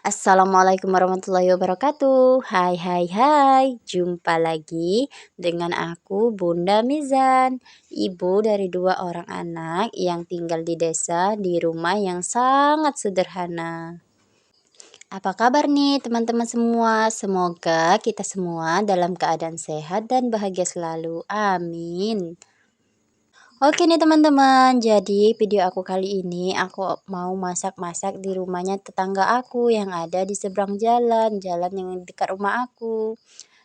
Assalamualaikum warahmatullahi wabarakatuh. Hai hai hai, jumpa lagi dengan aku Bunda Mizan, ibu dari dua orang anak yang tinggal di desa di rumah yang sangat sederhana. Apa kabar nih teman-teman semua? Semoga kita semua dalam keadaan sehat dan bahagia selalu. Amin. Oke nih teman-teman, jadi video aku kali ini aku mau masak-masak di rumahnya tetangga aku yang ada di seberang jalan, jalan yang dekat rumah aku.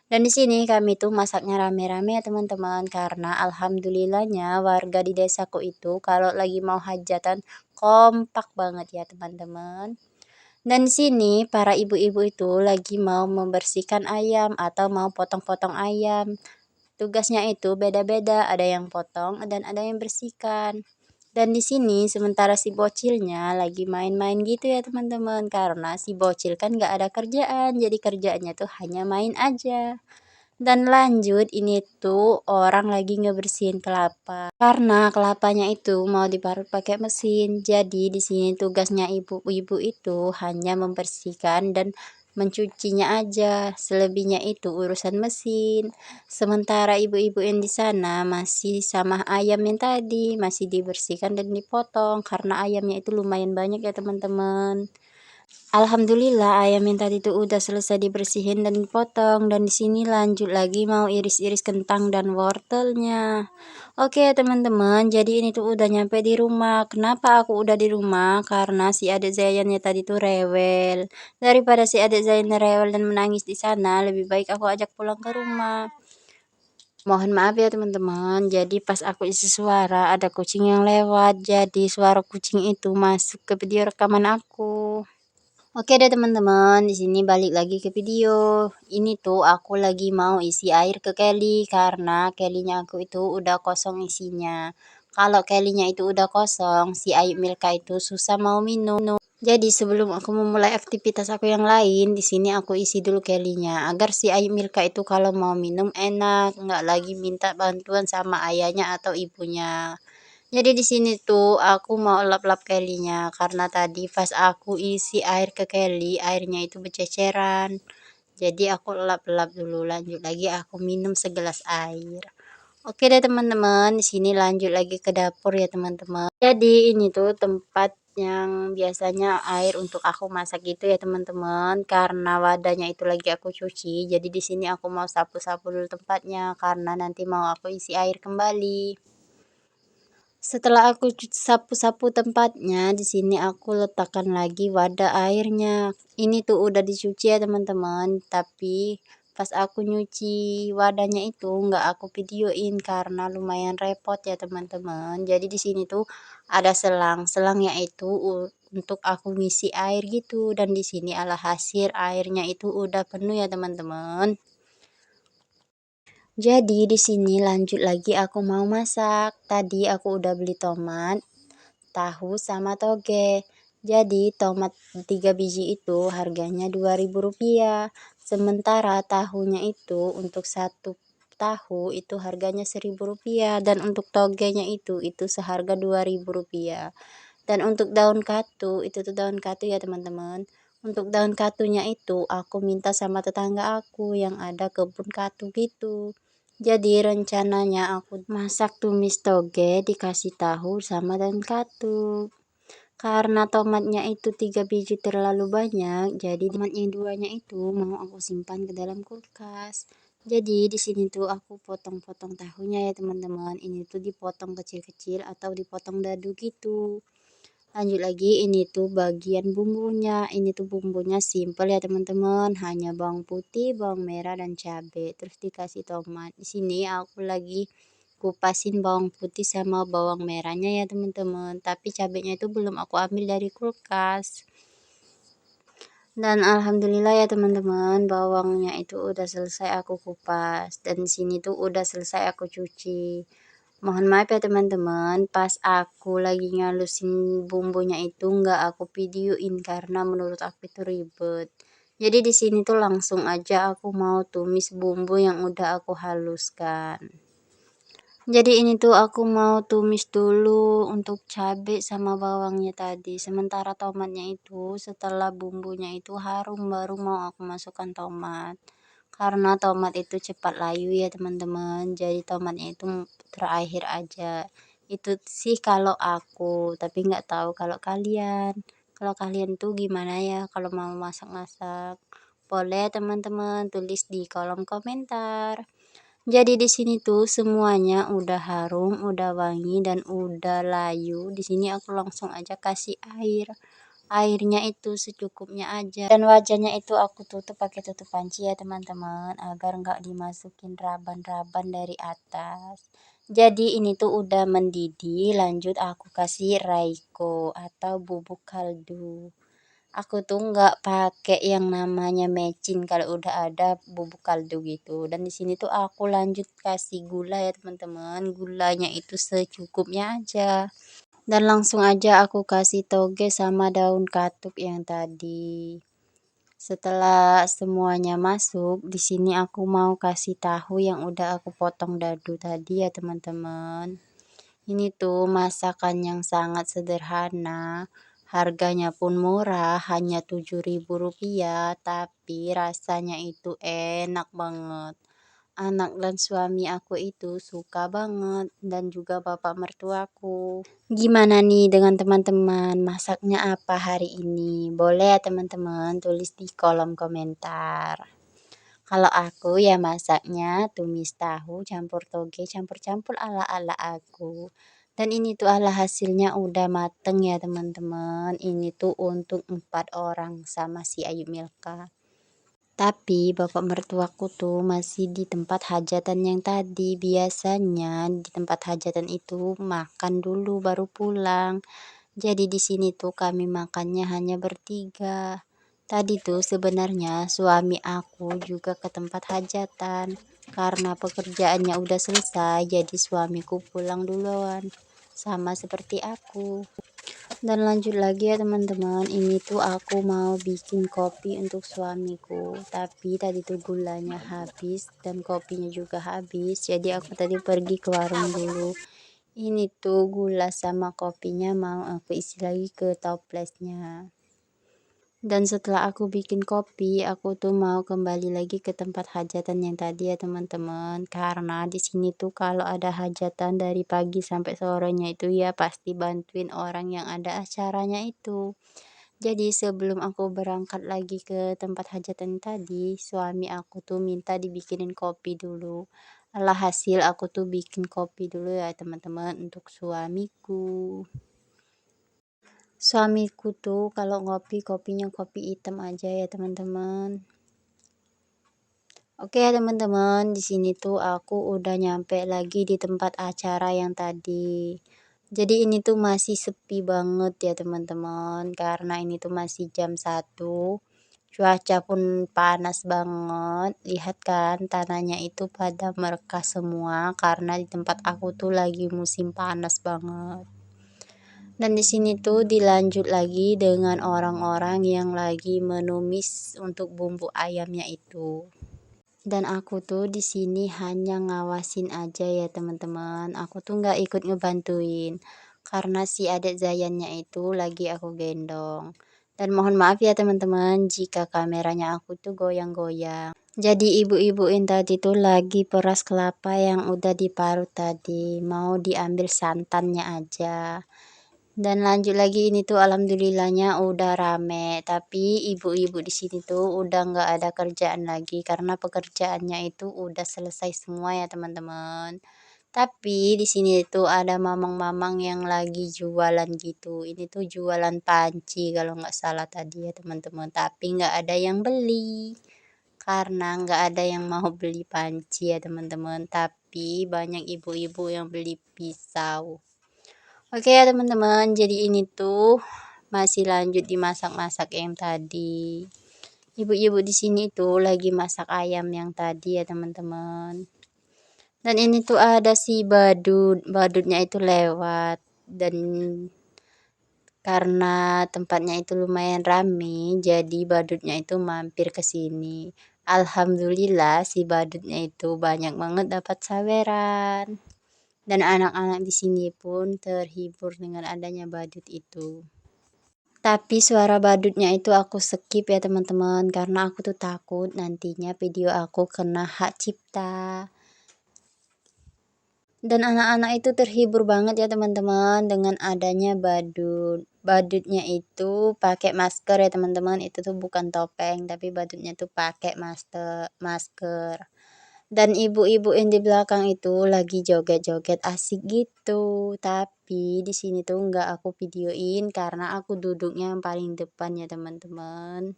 Dan di sini kami tuh masaknya rame-rame ya teman-teman, karena alhamdulillahnya warga di desaku itu kalau lagi mau hajatan kompak banget ya teman-teman. Dan di sini para ibu-ibu itu lagi mau membersihkan ayam atau mau potong-potong ayam. Tugasnya itu beda-beda, ada yang potong dan ada yang bersihkan. Dan di sini sementara si bocilnya lagi main-main gitu ya teman-teman, karena si bocil kan gak ada kerjaan, jadi kerjaannya tuh hanya main aja. Dan lanjut ini tuh orang lagi ngebersihin kelapa, karena kelapanya itu mau diparut pakai mesin. Jadi di sini tugasnya ibu-ibu itu hanya membersihkan dan mencucinya aja, selebihnya itu urusan mesin. Sementara ibu-ibu yang di sana masih sama ayam yang tadi masih dibersihkan dan dipotong, karena ayamnya itu lumayan banyak ya teman-teman. Alhamdulillah ayam yang tadi itu udah selesai dibersihin dan dipotong, dan di sini lanjut lagi mau iris-iris kentang dan wortelnya. Oke teman-teman, jadi ini tuh udah nyampe di rumah. Kenapa aku udah di rumah? Karena si adik Zayannya tadi tuh rewel. Daripada si adik Zayan rewel dan menangis di sana, lebih baik aku ajak pulang ke rumah. Mohon maaf ya teman-teman, jadi pas aku isi suara ada kucing yang lewat, jadi suara kucing itu masuk ke video rekaman aku. Oke deh teman-teman, di sini balik lagi ke video. Ini tuh aku lagi mau isi air ke Kelly karena Kellynya aku itu udah kosong isinya. Kalau Kellynya itu udah kosong, si Ayu Milka itu susah mau minum. Jadi sebelum aku memulai aktivitas aku yang lain, di sini aku isi dulu Kellynya agar si Ayu Milka itu kalau mau minum enak, nggak lagi minta bantuan sama ayahnya atau ibunya. Jadi di sini tuh aku mau lap-lap Kellynya karena tadi pas aku isi air ke Kelly, airnya itu berceceran. Jadi aku lap-lap dulu, lanjut lagi aku minum segelas air. Oke deh teman-teman, di sini lanjut lagi ke dapur ya teman-teman. Jadi ini tuh tempat yang biasanya air untuk aku masak gitu ya teman-teman. Karena wadahnya itu lagi aku cuci, jadi di sini aku mau sapu-sapu dulu tempatnya karena nanti mau aku isi air kembali. Setelah aku sapu-sapu tempatnya, di sini aku letakkan lagi wadah airnya. Ini tuh udah dicuci ya teman-teman, tapi pas aku nyuci wadahnya itu nggak aku videoin karena lumayan repot ya teman-teman. Jadi di sini tuh ada selang, selangnya itu untuk aku ngisi air gitu, dan di sini alhasil airnya itu udah penuh ya teman-teman. Jadi di sini lanjut lagi aku mau masak. Tadi aku udah beli tomat, tahu sama toge. Jadi tomat 3 biji itu harganya Rp2.000. Sementara tahunya itu untuk satu tahu itu harganya Rp1.000, dan untuk togenya itu seharga Rp2.000. Dan untuk daun katu itu tuh daun katu ya teman-teman. Untuk daun katunya itu aku minta sama tetangga aku yang ada kebun katu gitu. Jadi rencananya aku masak tumis toge dikasih tahu sama daun katu. Karena tomatnya itu 3 biji terlalu banyak, jadi tomat yang duanya itu mau aku simpan ke dalam kulkas. Jadi di sini tuh aku potong-potong tahunya ya teman-teman. Ini tuh dipotong kecil-kecil atau dipotong dadu gitu. Lanjut lagi, ini tuh bagian bumbunya. Ini tuh bumbunya simple ya teman-teman, hanya bawang putih, bawang merah dan cabai, terus dikasih tomat. Di sini aku lagi kupasin bawang putih sama bawang merahnya ya teman-teman, tapi cabenya itu belum aku ambil dari kulkas. Dan alhamdulillah ya teman-teman, bawangnya itu udah selesai aku kupas, dan di sini tuh udah selesai aku cuci. Mohon maaf ya teman-teman, pas aku lagi ngalusin bumbunya itu nggak aku videoin karena menurut aku itu ribet. Jadi di sini tuh langsung aja aku mau tumis bumbu yang udah aku haluskan. Jadi ini tuh aku mau tumis dulu untuk cabe sama bawangnya tadi. Sementara tomatnya itu setelah bumbunya itu harum baru mau aku masukkan tomat. Karena tomat itu cepat layu ya teman-teman. Jadi tomatnya itu terakhir aja. Itu sih kalau aku, tapi nggak tahu kalau kalian. Kalau kalian tuh gimana ya kalau mau masak-masak? Boleh teman-teman tulis di kolom komentar. Jadi di sini tuh semuanya udah harum, udah wangi dan udah layu. Di sini aku langsung aja kasih air. Airnya itu secukupnya aja. Dan wajannya itu aku tutup pakai tutup panci ya teman-teman, agar nggak dimasukin raban-raban dari atas. Jadi ini tuh udah mendidih, lanjut aku kasih Raiko atau bubuk kaldu. Aku tuh nggak pakai yang namanya mecin kalau udah ada bubuk kaldu gitu. Dan di sini tuh aku lanjut kasih gula ya teman-teman. Gulanya itu secukupnya aja. Dan langsung aja aku kasih toge sama daun katuk yang tadi. Setelah semuanya masuk, di sini aku mau kasih tahu yang udah aku potong dadu tadi ya teman-teman. Ini tuh masakan yang sangat sederhana, harganya pun murah, hanya Rp7.000, tapi rasanya itu enak banget. Anak dan suami aku itu suka banget dan juga bapak mertuaku. Gimana nih dengan teman-teman? Masaknya apa hari ini? Boleh ya teman-teman tulis di kolom komentar. Kalau aku ya masaknya tumis tahu campur toge campur-campur ala-ala aku. Dan ini tuh ala hasilnya udah mateng ya teman-teman. Ini tuh untuk 4 orang sama si Ayu Milka. Tapi bapak mertuaku tuh masih di tempat hajatan yang tadi. Biasanya di tempat hajatan itu makan dulu baru pulang. Jadi di sini tuh kami makannya hanya bertiga. Tadi tuh sebenarnya suami aku juga ke tempat hajatan. Karena pekerjaannya udah selesai, jadi suamiku pulang duluan. Sama seperti aku. Dan lanjut lagi ya teman-teman, ini tuh aku mau bikin kopi untuk suamiku. Tapi tadi tuh gulanya habis dan kopinya juga habis. Jadi aku tadi pergi ke warung dulu. Ini tuh gula sama kopinya mau aku isi lagi ke toplesnya. Dan setelah aku bikin kopi, aku tuh mau kembali lagi ke tempat hajatan yang tadi ya teman-teman. Karena di sini tuh kalau ada hajatan dari pagi sampai sorenya itu ya pasti bantuin orang yang ada acaranya itu. Jadi sebelum aku berangkat lagi ke tempat hajatan tadi, suami aku tuh minta dibikinin kopi dulu. Alhasil aku tuh bikin kopi dulu ya teman-teman untuk suamiku. Suamiku tuh kalau ngopi kopinya kopi hitam aja ya teman-teman. Oke ya teman-teman, di sini tuh aku udah nyampe lagi di tempat acara yang tadi. Jadi ini tuh masih sepi banget ya teman-teman, karena ini tuh masih jam 1. Cuaca pun panas banget. Lihat kan tanahnya itu pada merekah semua karena di tempat aku tuh lagi musim panas banget. Dan di sini tuh dilanjut lagi dengan orang-orang yang lagi menumis untuk bumbu ayamnya itu. Dan aku tuh di sini hanya ngawasin aja ya teman-teman. Aku tuh nggak ikut ngebantuin karena si adik Zayannya itu lagi aku gendong. Dan mohon maaf ya teman-teman jika kameranya aku tuh goyang-goyang. Jadi ibu-ibu ini tadi tuh lagi peras kelapa yang udah diparut tadi. Mau diambil santannya aja. Dan lanjut lagi ini tuh alhamdulillahnya udah rame, tapi ibu-ibu di sini tuh udah nggak ada kerjaan lagi karena pekerjaannya itu udah selesai semua ya teman-teman. Tapi di sini tuh ada mamang-mamang yang lagi jualan gitu. Ini tuh jualan panci kalau nggak salah tadi ya teman-teman. Tapi nggak ada yang beli karena nggak ada yang mau beli panci ya teman-teman. Tapi banyak ibu-ibu yang beli pisau. Oke ya teman-teman, jadi ini tuh masih lanjut dimasak-masak yang tadi. Ibu-ibu di sini tuh lagi masak ayam yang tadi ya teman-teman. Dan ini tuh ada si badut, badutnya itu lewat dan karena tempatnya itu lumayan rame, jadi badutnya itu mampir ke sini. Alhamdulillah si badutnya itu banyak banget dapat saweran. Dan anak-anak di sini pun terhibur dengan adanya badut itu. Tapi suara badutnya itu aku skip ya teman-teman, karena aku tuh takut nantinya video aku kena hak cipta. Dan anak-anak itu terhibur banget ya teman-teman dengan adanya badut. Badutnya itu pakai masker ya teman-teman, itu tuh bukan topeng, tapi badutnya tuh pakai masker. Dan ibu-ibu yang di belakang itu lagi joget-joget asik gitu. Tapi di sini tuh nggak aku videoin karena aku duduknya yang paling depan ya teman-teman.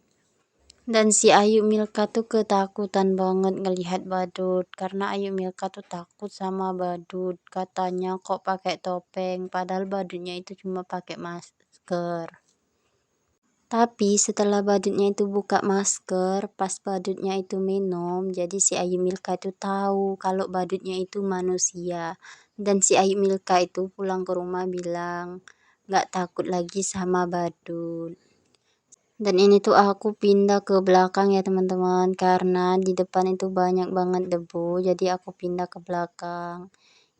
Dan si Ayu Milka tuh ketakutan banget ngelihat badut karena Ayu Milka tuh takut sama badut. Katanya kok pakai topeng, padahal badutnya itu cuma pakai masker. Tapi setelah badutnya itu buka masker, pas badutnya itu minum, jadi si Ayu Milka itu tahu kalau badutnya itu manusia. Dan si Ayu Milka itu pulang ke rumah bilang, nggak takut lagi sama badut. Dan ini tuh aku pindah ke belakang ya teman-teman, karena di depan itu banyak banget debu, jadi aku pindah ke belakang.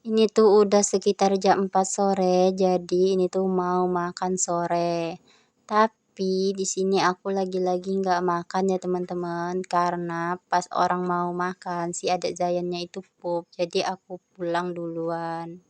Ini tuh udah sekitar jam 4 sore, jadi ini tuh mau makan sore. Tapi di sini aku lagi-lagi nggak makan ya teman-teman, karena pas orang mau makan si adik Zayannya itu pup, jadi aku pulang duluan.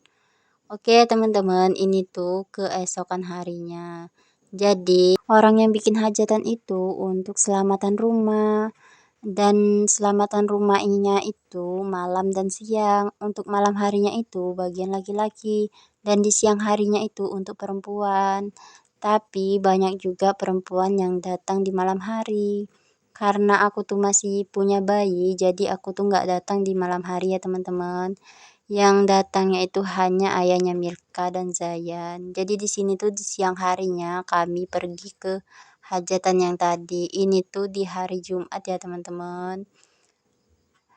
Oke teman-teman, ini tuh keesokan harinya. Jadi orang yang bikin hajatan itu untuk selamatan rumah. Dan selamatan rumahnya itu malam dan siang. Untuk malam harinya itu bagian laki-laki. Dan di siang harinya itu untuk perempuan. Tapi banyak juga perempuan yang datang di malam hari. Karena aku tuh masih punya bayi, jadi aku tuh nggak datang di malam hari ya teman-teman. Yang datangnya itu hanya ayahnya Milka dan Zayan. Jadi di sini tuh di siang harinya kami pergi ke hajatan yang tadi. Ini tuh di hari Jumat ya teman-teman.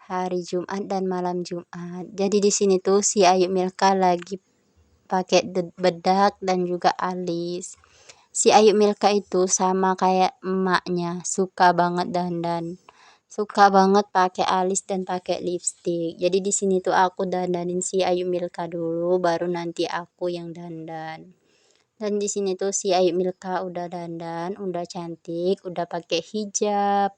Hari Jumat dan malam Jumat. Jadi di sini tuh si Ayu Milka lagi pakai bedak dan juga alis. Si Ayu Milka itu sama kayak emaknya, suka banget dandan. Suka banget pakai alis dan pakai lipstik. Jadi di sini tuh aku dandanin si Ayu Milka dulu, baru nanti aku yang dandan. Dan di sini tuh si Ayu Milka udah dandan, udah cantik, udah pakai hijab.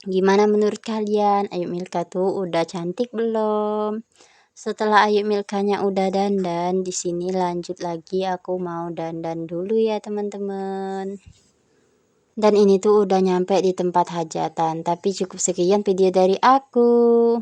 Gimana menurut kalian? Ayu Milka tuh udah cantik belum? Setelah Ayu Milkanya udah dandan, di sini lanjut lagi aku mau dandan dulu ya teman-teman. Dan ini tuh udah nyampe di tempat hajatan, tapi cukup sekian video dari aku.